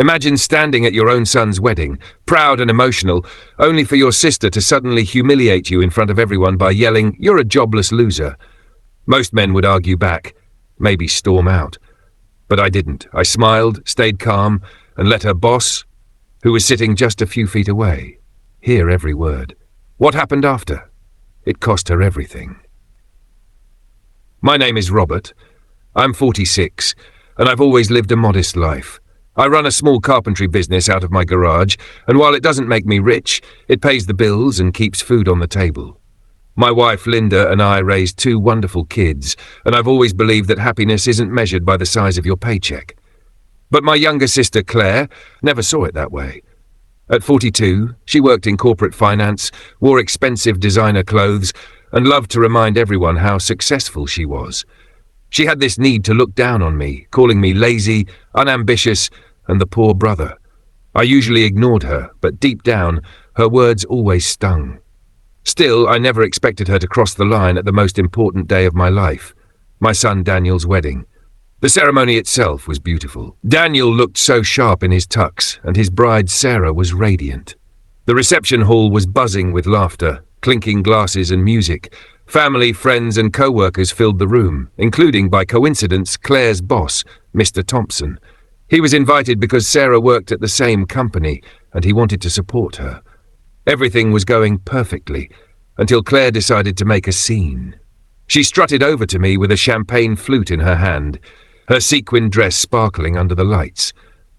Imagine standing at your own son's wedding, proud and emotional, only for your sister to suddenly humiliate you in front of everyone by yelling, "You're a jobless loser." Most men would argue back, maybe storm out. But I didn't. I smiled, stayed calm, and let her boss, who was sitting just a few feet away, hear every word. What happened after? It cost her everything. My name is Robert. I'm 46, and I've always lived a modest life. I run a small carpentry business out of my garage, and while it doesn't make me rich, it pays the bills and keeps food on the table. My wife Linda and I raised 2 wonderful kids, and I've always believed that happiness isn't measured by the size of your paycheck. But my younger sister Claire never saw it that way. At 42, she worked in corporate finance, wore expensive designer clothes, and loved to remind everyone how successful she was. She had this need to look down on me, calling me lazy, unambitious, and the poor brother. I usually ignored her, but deep down, her words always stung. Still, I never expected her to cross the line at the most important day of my life, my son Daniel's wedding. The ceremony itself was beautiful. Daniel looked so sharp in his tux, and his bride Sarah was radiant. The reception hall was buzzing with laughter, clinking glasses and music. Family, friends, and co-workers filled the room, including, by coincidence, Claire's boss, Mr. Thompson. He was invited because Sarah worked at the same company, and he wanted to support her. Everything was going perfectly, until Claire decided to make a scene. She strutted over to me with a champagne flute in her hand, her sequin dress sparkling under the lights.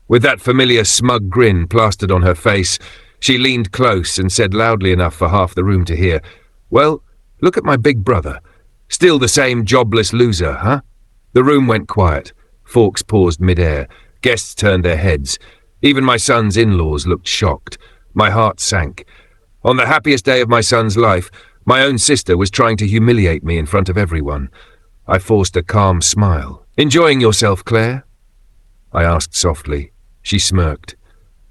With that familiar smug grin plastered on her face, she leaned close and said loudly enough for half the room to hear, "Well, look at my big brother. Still the same jobless loser, huh?" The room went quiet. Forks paused mid-air. Guests turned their heads. Even my son's in-laws looked shocked. My heart sank. On the happiest day of my son's life, my own sister was trying to humiliate me in front of everyone. I forced a calm smile. "Enjoying yourself, Claire?" I asked softly. She smirked.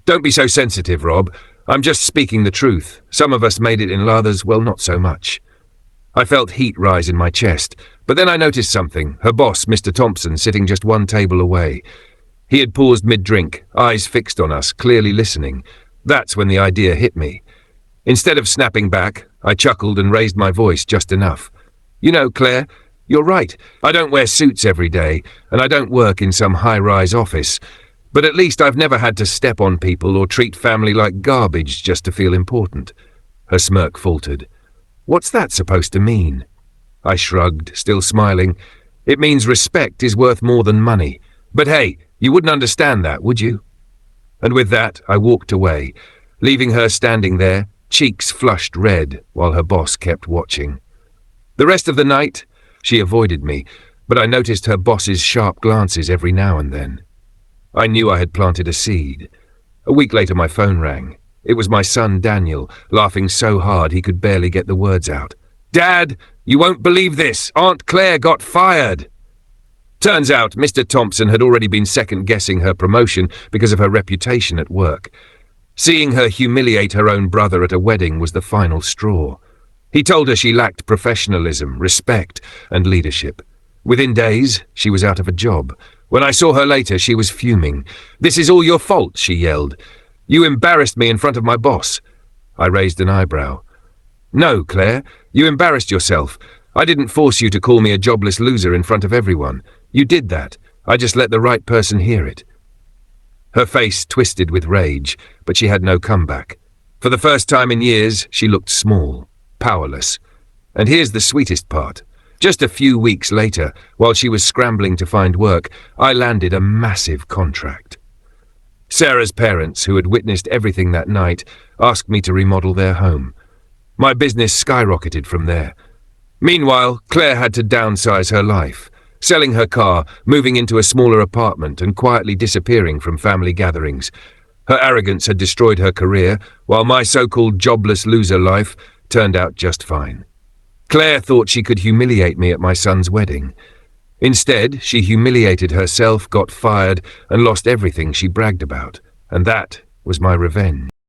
"Don't be so sensitive, Rob. I'm just speaking the truth. Some of us made it in lathers, well, not so much." I felt heat rise in my chest, but then I noticed something. Her boss, Mr. Thompson, sitting just one table away. He had paused mid-drink, eyes fixed on us, clearly listening. That's when the idea hit me. Instead of snapping back, I chuckled and raised my voice just enough. "You know, Claire, you're right. I don't wear suits every day, and I don't work in some high-rise office. But at least I've never had to step on people or treat family like garbage just to feel important." Her smirk faltered. "What's that supposed to mean?" I shrugged, still smiling. "It means respect is worth more than money. But hey, you wouldn't understand that, would you?" And with that, I walked away, leaving her standing there, cheeks flushed red, while her boss kept watching. The rest of the night, she avoided me, but I noticed her boss's sharp glances every now and then. I knew I had planted a seed. A week later, my phone rang. It was my son Daniel, laughing so hard he could barely get the words out. "Dad, you won't believe this. Aunt Claire got fired." Turns out Mr. Thompson had already been second-guessing her promotion because of her reputation at work. Seeing her humiliate her own brother at a wedding was the final straw. He told her she lacked professionalism, respect, and leadership. Within days, she was out of a job. When I saw her later, she was fuming. "This is all your fault," she yelled. "You embarrassed me in front of my boss." I raised an eyebrow. "No, Claire, you embarrassed yourself. I didn't force you to call me a jobless loser in front of everyone. You did that. I just let the right person hear it." Her face twisted with rage, but she had no comeback. For the first time in years, she looked small, powerless. And here's the sweetest part. Just a few weeks later, while she was scrambling to find work, I landed a massive contract. Sarah's parents, who had witnessed everything that night, asked me to remodel their home. My business skyrocketed from there. Meanwhile, Claire had to downsize her life, selling her car, moving into a smaller apartment, and quietly disappearing from family gatherings. Her arrogance had destroyed her career, while my so-called jobless loser life turned out just fine. Claire thought she could humiliate me at my son's wedding. Instead, she humiliated herself, got fired, and lost everything she bragged about. And that was my revenge.